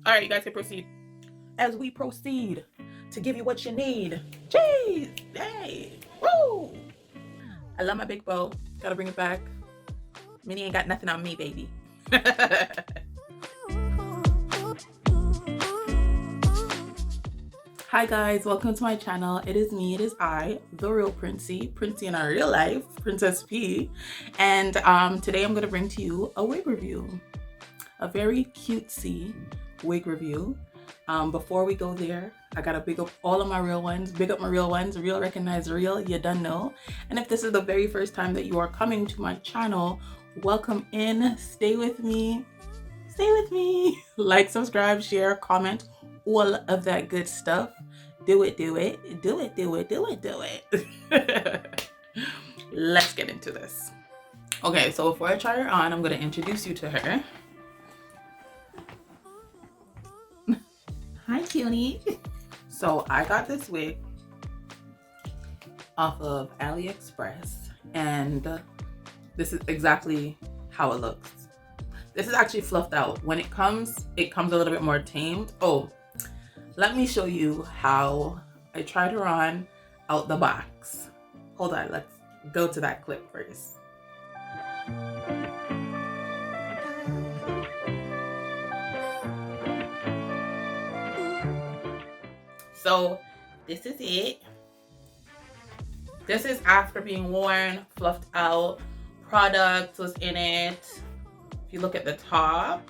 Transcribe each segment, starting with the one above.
All right, you guys can proceed. As we proceed to give you what you need. Jeez, hey, woo! I love my big bow. Gotta bring it back. Minnie ain't got nothing on me, baby. Hi guys, welcome to my channel. It is me, it is I, the real Princey in our real life, Princess P. And today I'm gonna bring to you a wig review. A very cutesy wig review. Before we go there, I gotta big up all of my real ones. Big up my real ones, RealRecognizeReal, you done know. And if this is the very first time that you are coming to my channel, welcome in, stay with me. Like, subscribe, share, comment, all of that good stuff. Do it. Let's get into this. Okay, so before I try her on, I'm gonna introduce you to her. Hi, cutie. So I got this wig off of Aliexpress, and this is exactly how it looks. This is actually fluffed out. When it comes a little bit more tamed. Oh, let me show you how I tried her on out the box. Hold on, let's go to that clip first. So this is it. This is after being worn, fluffed out. Product was in it. If you look at the top,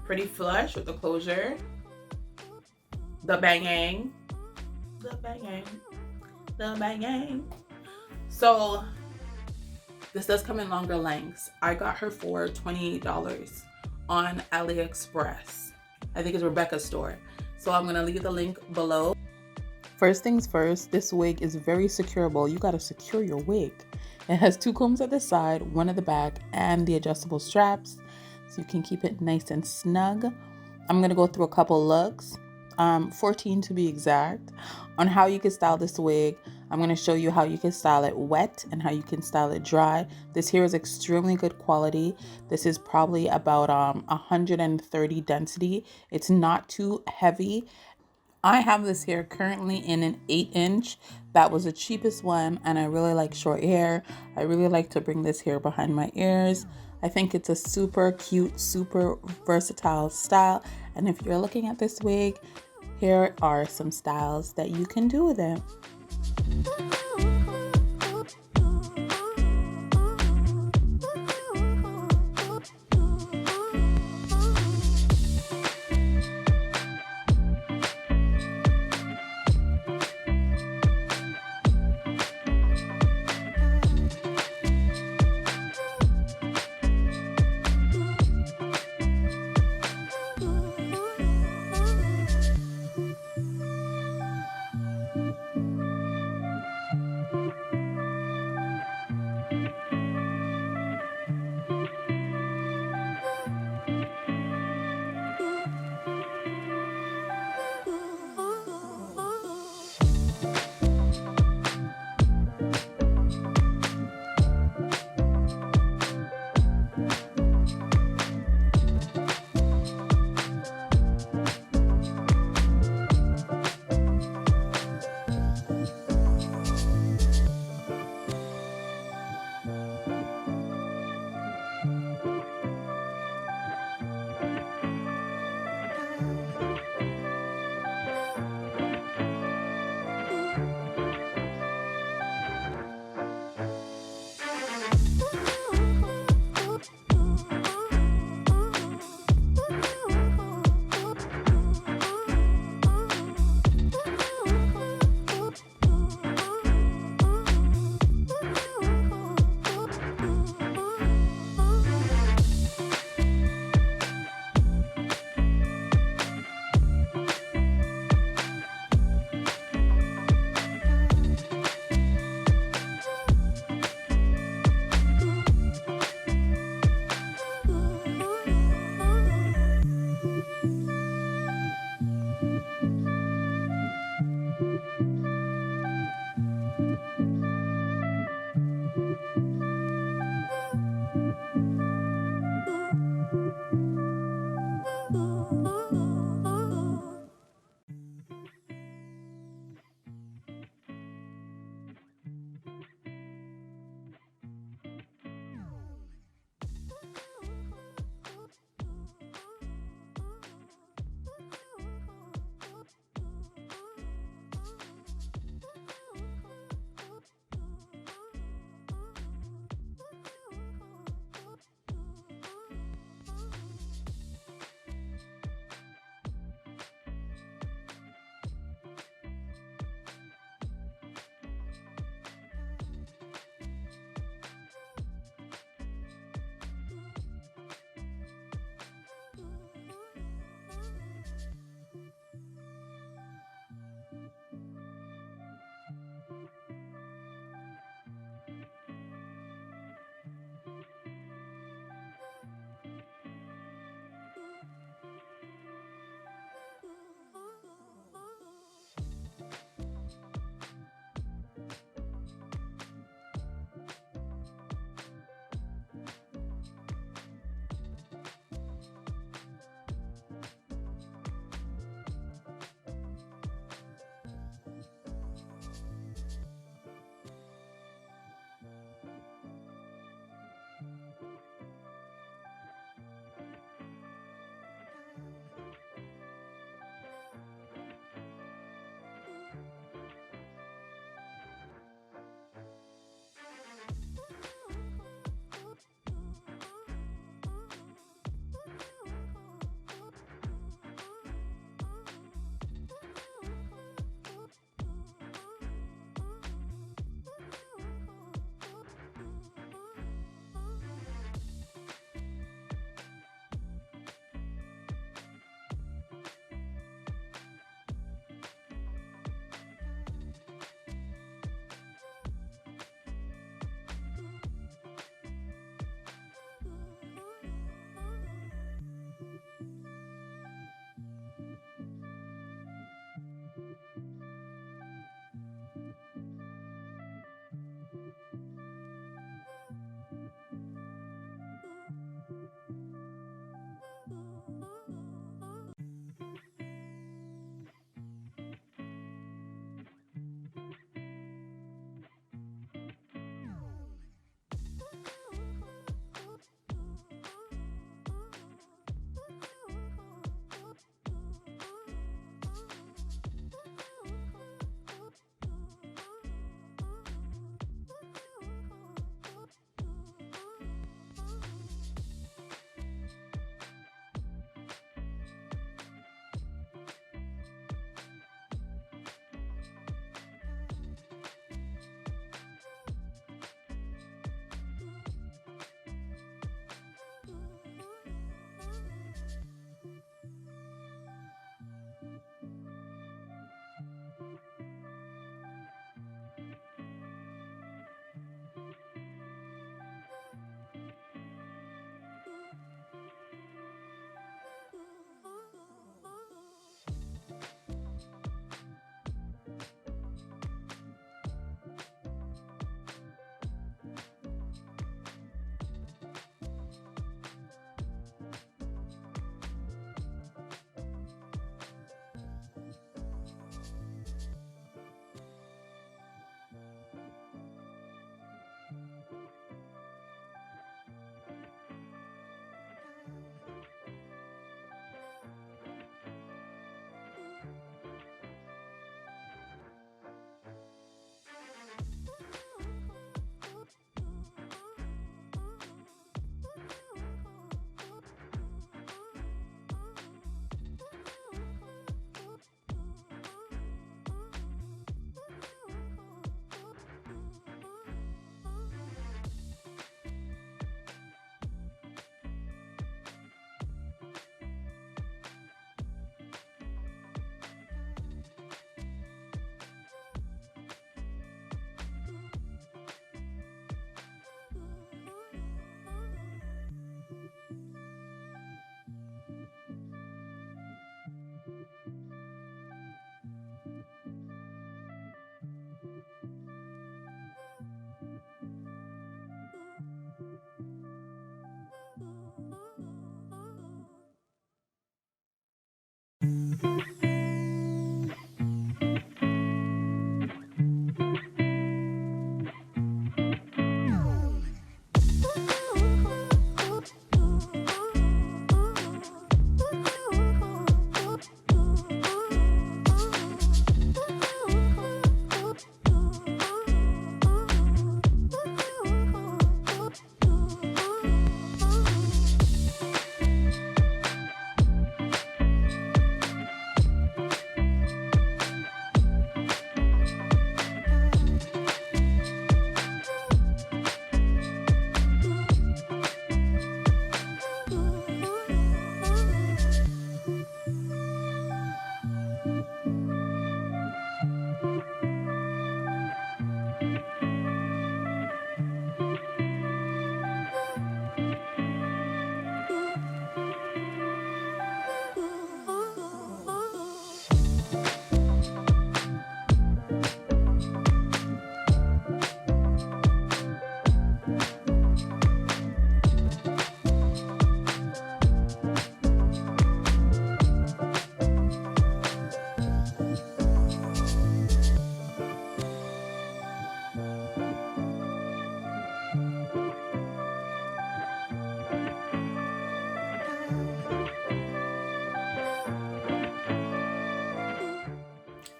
pretty flush with the closure. The banging. So this does come in longer lengths. I got her for $28 on AliExpress. I think it's Rebecca's store. So I'm gonna leave the link below. First things first, this wig is very secureable. You gotta secure your wig. It has 2 combs at the side, 1 at the back, and the adjustable straps, so you can keep it nice and snug. I'm gonna go through a couple looks, 14 to be exact, on how you can style this wig. I'm gonna show you how you can style it wet and how you can style it dry. This here is extremely good quality. This is probably about 130 density. It's not too heavy. I have this hair currently in an 8-inch. That was the cheapest one, and I really like short hair. I really like to bring this hair behind my ears. I think it's a super cute, super versatile style. And if you're looking at this wig, here are some styles that you can do with it.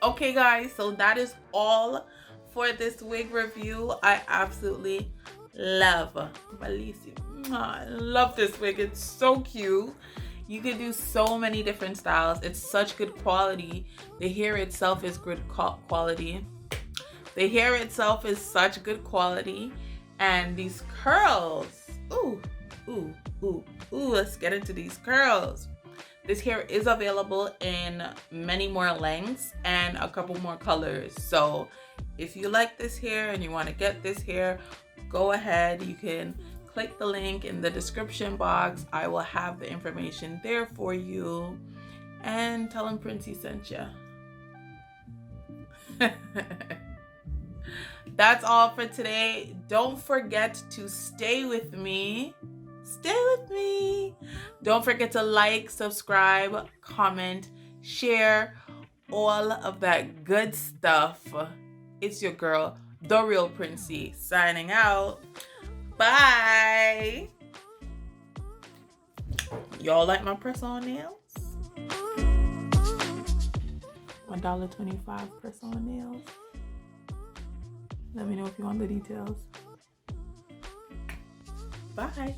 Okay guys, so that is all for this wig review. I absolutely love I love this wig. It's so cute. You can do so many different styles. It's such good quality. The hair itself is good quality. The hair itself is such good quality. And these curls, ooh, ooh, ooh, ooh, let's get into these curls. This hair is available in many more lengths and a couple more colors. So if you like this hair and you want to get this hair, go ahead. You can click the link in the description box. I will have the information there for you. And tell them Princey sent you. That's all for today. Don't forget to stay with me. Stay with me. Don't forget to like, subscribe, comment, share, all of that good stuff. It's your girl, The Real Princey, signing out. Bye. Y'all like my press-on nails? $1.25 press-on nails. Let me know if you want the details. Bye.